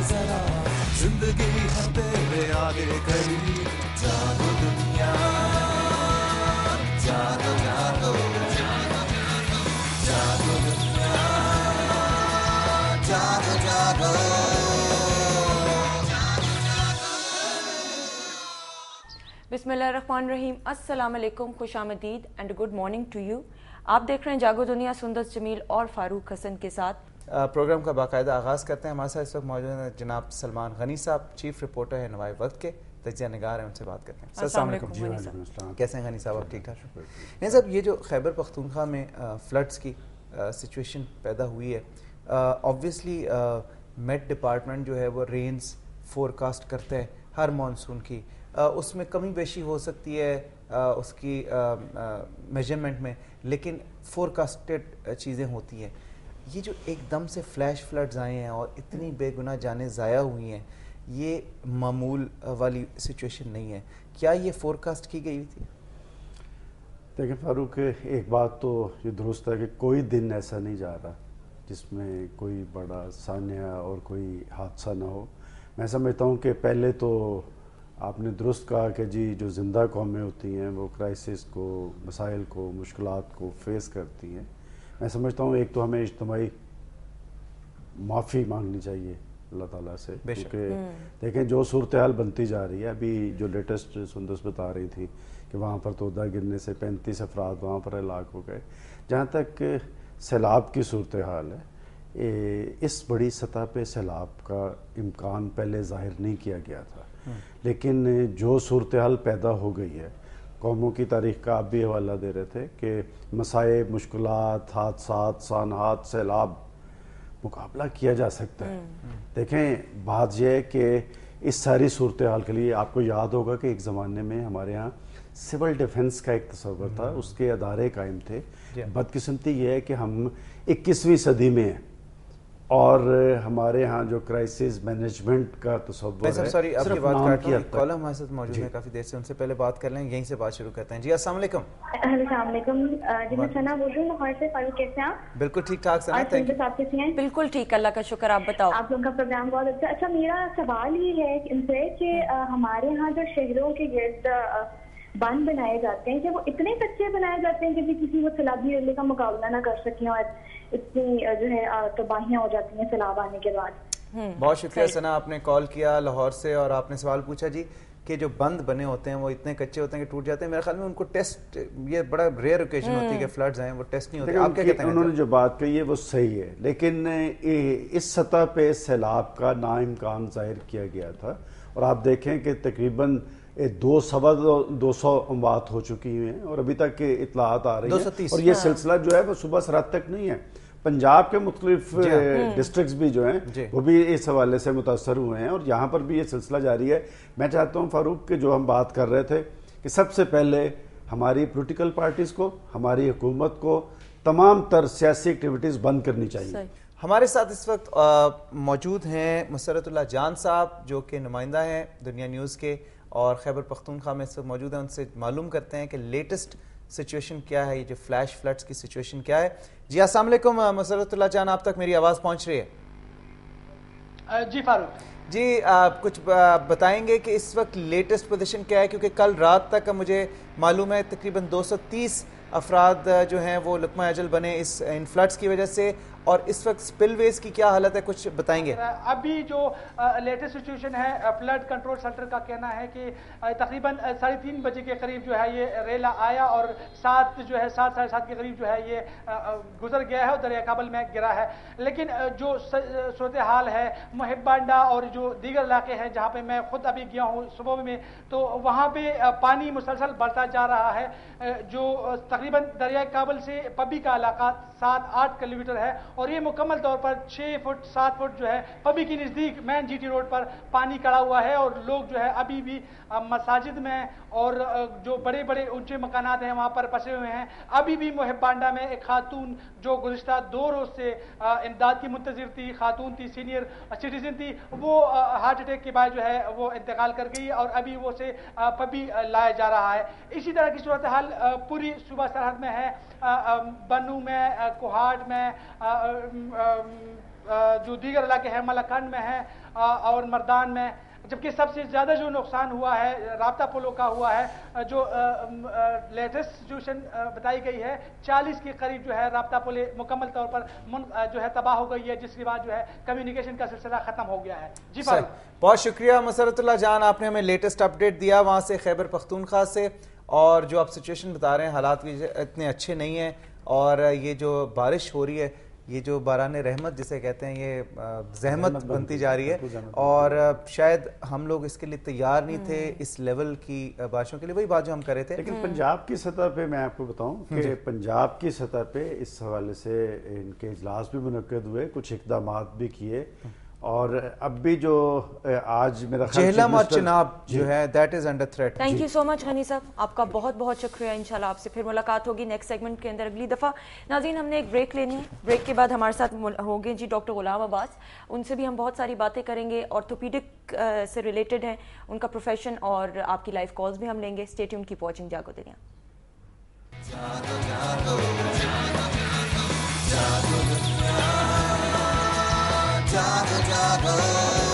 जरा जिंदगी है तेरे आगे खड़ी जागो दुनिया जागो जागो जागो दुनिया जागो जागो। बिस्मिल्लाहिर्रहमानिर्रहीम, अस्सलाम वालेकुम, खुशामदीद and good morning to you. आप देख रहे हैं जागो दुनिया सुंदस जमील और फारूक हसन के साथ। प्रोग्राम का बाकायदा आगाज़ करते हैं। हमारे साथ इस वक्त मौजूद हैं जनाब सलमान गनी साहब, चीफ रिपोर्टर है नवाए वक्त के, तजिया निगार हैं, उनसे बात करते हैं। अस्सलाम वालेकुम गनी साहब। कैसे हैं गनी साहब, आप ठीक ठाक? नहीं साहब, ये जो खैबर पख्तूनख्वा में फ्लड्स की सिचुएशन पैदा हुई है, ऑब्वियसली मेट डिपार्टमेंट जो है वो रेंस फोरकास्ट करता है हर मानसून की, उसमें कमी बेशी हो सकती है उसकी मेजरमेंट में, लेकिन फोरकास्टेड चीज़ें होती हैं। ये जो एकदम से फ्लैश फ्लड्स आए हैं और इतनी बेगुनाह जानें ज़ाया हुई हैं, ये मामूल वाली सिचुएशन नहीं है। क्या ये फोरकास्ट की गई थी? देखिए फारूक, एक बात तो ये दुरुस्त है कि कोई दिन ऐसा नहीं जा रहा जिसमें कोई बड़ा सान्या और कोई हादसा ना हो। मैं समझता हूँ कि पहले तो आपने दुरुस्त कहा कि जी जो ज़िंदा कौमें होती हैं वो क्राइसिस को, मसाइल को, मुश्किलात को फेस करती हैं। मैं समझता हूँ एक तो हमें इज्तिमाई माफ़ी मांगनी चाहिए अल्लाह ताला से, क्योंकि देखें जो सूरत हाल बनती जा रही है। अभी जो लेटेस्ट सुंदस बता रही थी कि वहाँ पर तोदा गिरने से 35 अफराद वहाँ पर हलाक हो गए। जहाँ तक सैलाब की सूरत हाल है, इस बड़ी सतह पे सैलाब का इम्कान पहले ज़ाहिर नहीं किया गया था, लेकिन जो सूरत हाल पैदा हो गई है, कौमों की तारीख़ का आप भी हवाला दे रहे थे कि मसाइब, मुश्किलात, हादसात, सानहात, सैलाब, मुकाबला किया जा सकता है। देखें बात यह है कि इस सारी सूरत हाल के लिए आपको याद होगा कि एक ज़माने में हमारे यहाँ सिविल डिफेंस का एक तस्वर था, उसके अदारे कायम थे। बदकिस्मती ये है कि हम 21वीं सदी में हैं और हमारे यहाँ जो क्राइसिस मैनेजमेंट का तस्वर है, सॉरी आपकी बात काट रहा हूं, कॉलर हमारे साथ मौजूद है काफ़ी देर से, उनसे पहले बात कर लें, यहीं से बात शुरू करते हैं। जी अस्सलाम वालेकुम। अस्सलाम वालेकुम जी, मैं सना बोल रही हूँ लाहौर से। फारूक कैसे हैं आप? बिल्कुल ठीक ठाक सना, थैंक यू। आप कैसे हैं? बिल्कुल ठीक, अल्लाह का शुक्र। आप बताओ। आप लोगों का प्रोग्राम बहुत अच्छा। अच्छा, मेरा सवाल ये है इनसे कि हमारे यहाँ जो शहरों के गिर्द बांध बनाए जाते हैं, कि वो इतने कच्चे बनाए जाते हैं कि किसी वो सैलाबी रैली का मुकाबला ना कर सकें और इतनी जो है तबाहियां हो जाती हैं सैलाब आने के बाद। बहुत शुक्रिया सना, आपने कॉल किया लाहौर से और आपने सवाल पूछा जी कि जो बंद बने होते हैं वो इतने कच्चे होते हैं कि टूट जाते हैं। मेरे ख्याल में उनको टेस्ट, ये बड़ा रेयर ओकेजन होती है कि फ्लड्स आए, वो टेस्ट नहीं होते। आप क्या कहते हैं? उन्होंने जो बात कही है वो सही है, लेकिन इस सतह पे सैलाब का नाइम्कान जाहिर किया गया था और आप देखें कि तकरीबन 200 अमवात हो चुकी हैं और अभी तक के इतलात आ रही हैं और ये सिलसिला जो है वो सुबह से रात तक नहीं है। पंजाब के मुख्तलिफ डिस्ट्रिक्ट्स भी जो हैं वो भी इस हवाले से मुतासर हुए हैं और यहाँ पर भी ये सिलसिला जारी है। मैं चाहता हूँ फारूक कि जो हम बात कर रहे थे कि सबसे पहले हमारी पॉलिटिकल पार्टीज़ को, हमारी हुकूमत को तमाम तर सियासी एक्टिविटीज़ बंद करनी चाहिए। हमारे साथ इस वक्त मौजूद हैं मसरतुल्लाह जान साहब, जो कि नुमाइंदा हैं दुनिया न्यूज़ के और खैबर पख्तूनख्वा में इस वक्त मौजूद हैं। उनसे मालूम करते हैं कि लेटेस्ट सिचुएशन क्या है, ये जो फ्लैश फ्लड्स की सिचुएशन क्या है। जी अस्सलाम वालेकुम मसरतुल्लाह जान, आप तक मेरी आवाज़ पहुंच रही है? जी फारूक जी, आप कुछ बताएंगे कि इस वक्त लेटेस्ट पोजीशन क्या है, क्योंकि कल रात तक मुझे मालूम है तकरीबन 230 अफराद जो हैं वो लुकमा अजल बने इन फ्लड्स की वजह से, और इस वक्त स्पिलवेज की क्या हालत है, कुछ बताएंगे? अभी जो लेटेस्ट सिचुएशन है, फ्लड कंट्रोल सेंटर का कहना है कि तकरीबन 3:30 बजे के करीब जो है ये रेला आया और 7 जो है 7-7:30 के करीब जो है ये गुजर गया है और दरिया काबल में गिरा है। लेकिन जो सूरत हाल है मुहिब्बांडा और जो दीगर इलाके हैं जहाँ पे मैं खुद अभी गया हूँ सुबह में, तो वहाँ पे पानी मुसलसल बढ़ता जा रहा है। जो तकरीबन दरिया काबल से पबी का इलाका 7-8 किलोमीटर है और ये मुकम्मल तौर पर 6 फुट 7 फुट जो है पबी के नज़दीक मैन जीटी रोड पर पानी खड़ा हुआ है और लोग जो है अभी भी मसाजिद में और जो बड़े बड़े ऊंचे मकानात हैं वहाँ पर फंसे हुए हैं। अभी भी मुहिब्बांडा में एक खातून जो गुज़िश्ता 2 रोज़ से इमदाद की मुंतज़िर थी, खातून थी, सीनियर सिटीजन थी, वो हार्ट अटैक के बाद जो है वो इंतकाल कर गई और अभी वो से पबी लाया जा रहा है। इसी तरह की सूरत हाल पूरी सूबा सरहद में है, बनू में, कोहाट में, جو دیگر علاقے ہیں ملکان میں ہیں اور مردان میں، جبکہ سب سے زیادہ جو نقصان ہوا ہے رابطہ پلوں کا ہوا ہے، جو لیٹسٹ سچویشن بتائی گئی ہے 40 کے قریب جو ہے رابطہ پلیں مکمل طور پر جو ہے تباہ ہو گئی ہے، جس کے بعد جو ہے کمیونیکیشن کا سلسلہ ختم ہو گیا ہے. جی فاروق. بہت شکریہ مسرت اللہ جان، آپ نے ہمیں لیٹسٹ اپڈیٹ دیا وہاں سے خیبر پختونخوا سے، اور جو آپ سچویشن بتا رہے ہیں حالات بھی اتنے اچھے نہیں ہیں، اور یہ جو بارش ہو رہی ہے، یہ جو باران رحمت جسے کہتے ہیں، یہ زحمت بنتی جا رہی ہے، اور شاید ہم لوگ اس کے لیے تیار نہیں تھے اس لیول کی بارشوں کے لیے. وہی بات جو ہم کر رہے تھے. لیکن پنجاب کی سطح پہ میں آپ کو بتاؤں کہ پنجاب کی سطح پہ اس حوالے سے ان کے اجلاس بھی منعقد ہوئے، کچھ اقدامات بھی کیے، اور اب بھی جو آج میرا جہلم اور چناب جو ہے that is under threat. Thank you so much Ghani صاحب، آپ کا بہت بہت شکریہ. انشاءاللہ آپ سے پھر ملاقات ہوگی نیکسٹ سیگمنٹ کے اندر اگلی دفعہ. ناظرین ہم نے ایک بریک لینی ہے، بریک کے بعد ہمارے ساتھ ہوگے جی ڈاکٹر غلام عباس، ان سے بھی ہم بہت ساری باتیں کریں گے، آرتھوپیڈک سے ریلیٹڈ ہیں ان کا پروفیشن، اور آپ کی لائیو کالز بھی ہم لیں گے. اسٹے ٹیون، کیپ واچنگ جاگو دنیا. Jago, jago.